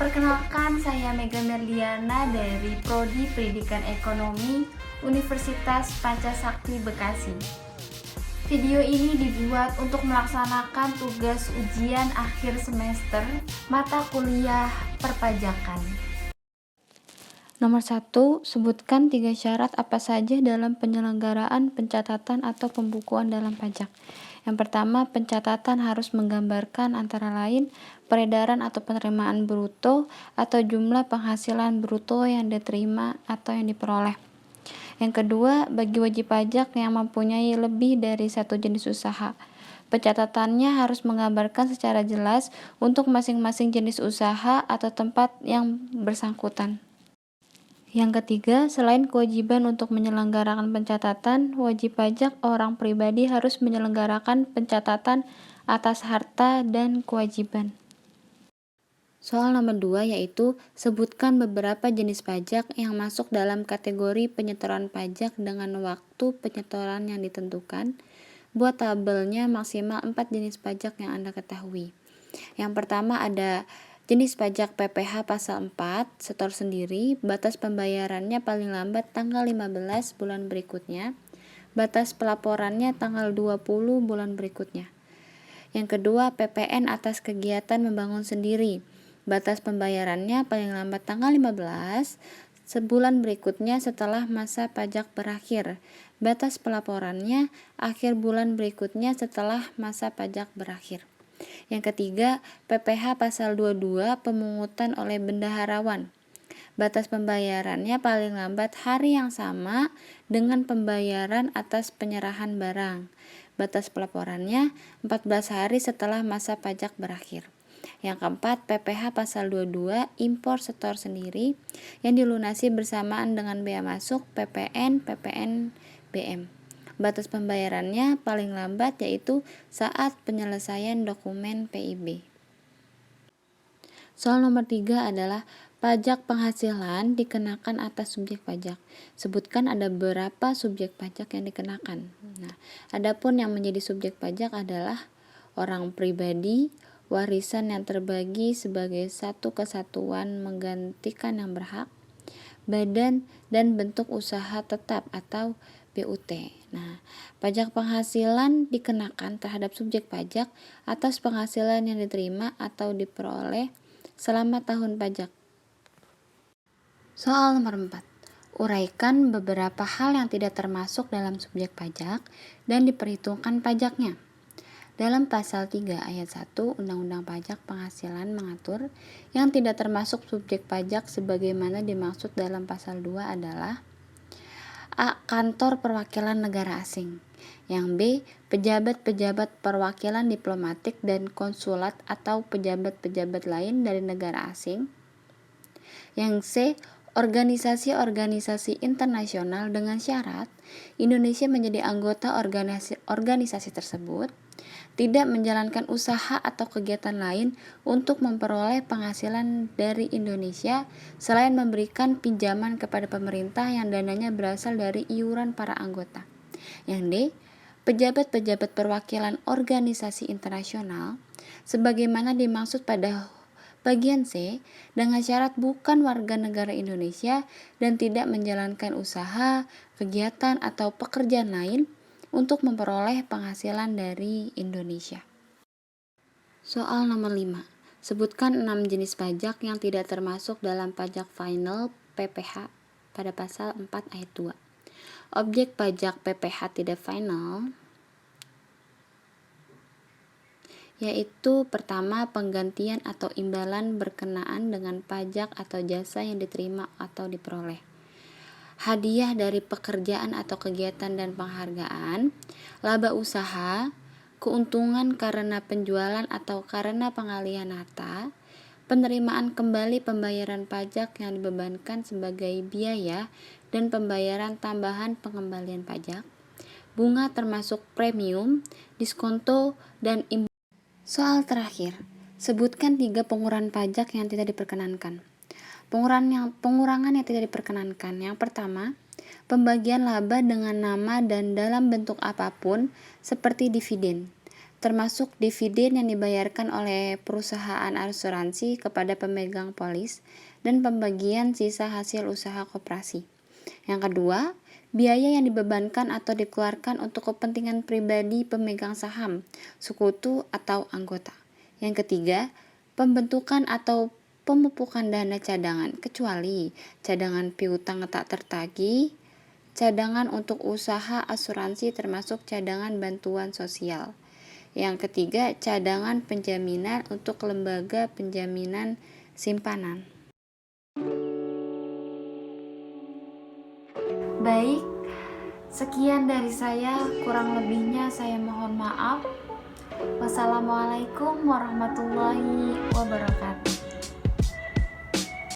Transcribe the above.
Perkenalkan, saya Mega Merliana dari Prodi Pendidikan Ekonomi Universitas Pancasakti Bekasi. Video ini dibuat untuk melaksanakan tugas ujian akhir semester mata kuliah perpajakan. Nomor 1, sebutkan 3 syarat apa saja dalam penyelenggaraan pencatatan atau pembukuan dalam pajak. Yang pertama, pencatatan harus menggambarkan antara lain peredaran atau penerimaan bruto atau jumlah penghasilan bruto yang diterima atau yang diperoleh. Yang kedua, bagi wajib pajak yang mempunyai lebih dari satu jenis usaha, pencatatannya harus menggambarkan secara jelas untuk masing-masing jenis usaha atau tempat yang bersangkutan. Yang ketiga, selain kewajiban untuk menyelenggarakan pencatatan, wajib pajak orang pribadi harus menyelenggarakan pencatatan atas harta dan kewajiban. Soal nomor 2 yaitu sebutkan beberapa jenis pajak yang masuk dalam kategori penyetoran pajak dengan waktu penyetoran yang ditentukan. Buat tabelnya maksimal 4 jenis pajak yang Anda ketahui. Yang pertama ada jenis pajak PPh pasal 4, setor sendiri, batas pembayarannya paling lambat tanggal 15 bulan berikutnya, batas pelaporannya tanggal 20 bulan berikutnya. Yang kedua, PPN atas kegiatan membangun sendiri, batas pembayarannya paling lambat tanggal 15 sebulan berikutnya setelah masa pajak berakhir, batas pelaporannya akhir bulan berikutnya setelah masa pajak berakhir. Yang ketiga, PPh pasal 22 pemungutan oleh bendaharawan. Batas pembayarannya paling lambat hari yang sama dengan pembayaran atas penyerahan barang. Batas pelaporannya 14 hari setelah masa pajak berakhir. Yang keempat, PPh pasal 22 impor setor sendiri yang dilunasi bersamaan dengan bea masuk PPN, BM. Batas pembayarannya paling lambat yaitu saat penyelesaian dokumen PIB. Soal nomor 3 adalah pajak penghasilan dikenakan atas subjek pajak. Sebutkan ada berapa subjek pajak yang dikenakan. Nah, adapun yang menjadi subjek pajak adalah orang pribadi, warisan yang terbagi sebagai satu kesatuan menggantikan yang berhak, badan dan bentuk usaha tetap atau BUT. Nah, pajak penghasilan dikenakan terhadap subjek pajak atas penghasilan yang diterima atau diperoleh selama tahun pajak. Soal nomor 4. Uraikan beberapa hal yang tidak termasuk dalam subjek pajak dan diperhitungkan pajaknya. Dalam pasal 3 ayat 1 Undang-Undang Pajak Penghasilan mengatur yang tidak termasuk subjek pajak sebagaimana dimaksud dalam pasal 2 adalah A. Kantor perwakilan negara asing. Yang B. Pejabat-pejabat perwakilan diplomatik dan konsulat atau pejabat-pejabat lain dari negara asing. Yang C. Organisasi-organisasi internasional dengan syarat Indonesia menjadi anggota organisasi tersebut, tidak menjalankan usaha atau kegiatan lain untuk memperoleh penghasilan dari Indonesia selain memberikan pinjaman kepada pemerintah yang dananya berasal dari iuran para anggota. Yang D. Pejabat-pejabat perwakilan organisasi internasional sebagaimana dimaksud pada bagian C dengan syarat bukan warga negara Indonesia dan tidak menjalankan usaha, kegiatan atau pekerjaan lain untuk memperoleh penghasilan dari Indonesia. Soal nomor 5. Sebutkan 6 jenis pajak yang tidak termasuk dalam pajak final PPh pada pasal 4 ayat 2. Objek pajak PPh tidak final yaitu pertama, penggantian atau imbalan berkenaan dengan pajak atau jasa yang diterima atau diperoleh. Hadiah dari pekerjaan atau kegiatan dan penghargaan, laba usaha, keuntungan karena penjualan atau karena pengalihan harta, penerimaan kembali pembayaran pajak yang dibebankan sebagai biaya dan pembayaran tambahan pengembalian pajak, bunga termasuk premium, diskonto, dan imbal. Soal terakhir, sebutkan 3 pengurangan pajak yang tidak diperkenankan. Pengurangan yang tidak diperkenankan. Yang pertama, pembagian laba dengan nama dan dalam bentuk apapun seperti dividen, termasuk dividen yang dibayarkan oleh perusahaan asuransi kepada pemegang polis dan pembagian sisa hasil usaha koperasi. Yang kedua, biaya yang dibebankan atau dikeluarkan untuk kepentingan pribadi pemegang saham, sekutu atau anggota. Yang ketiga, pembentukan atau pemupukan dana cadangan, kecuali cadangan piutang tak tertagih, cadangan untuk usaha asuransi termasuk cadangan bantuan sosial. Yang ketiga, cadangan penjaminan untuk lembaga penjaminan simpanan. Baik, sekian dari saya, kurang lebihnya saya mohon maaf. Wassalamualaikum warahmatullahi wabarakatuh.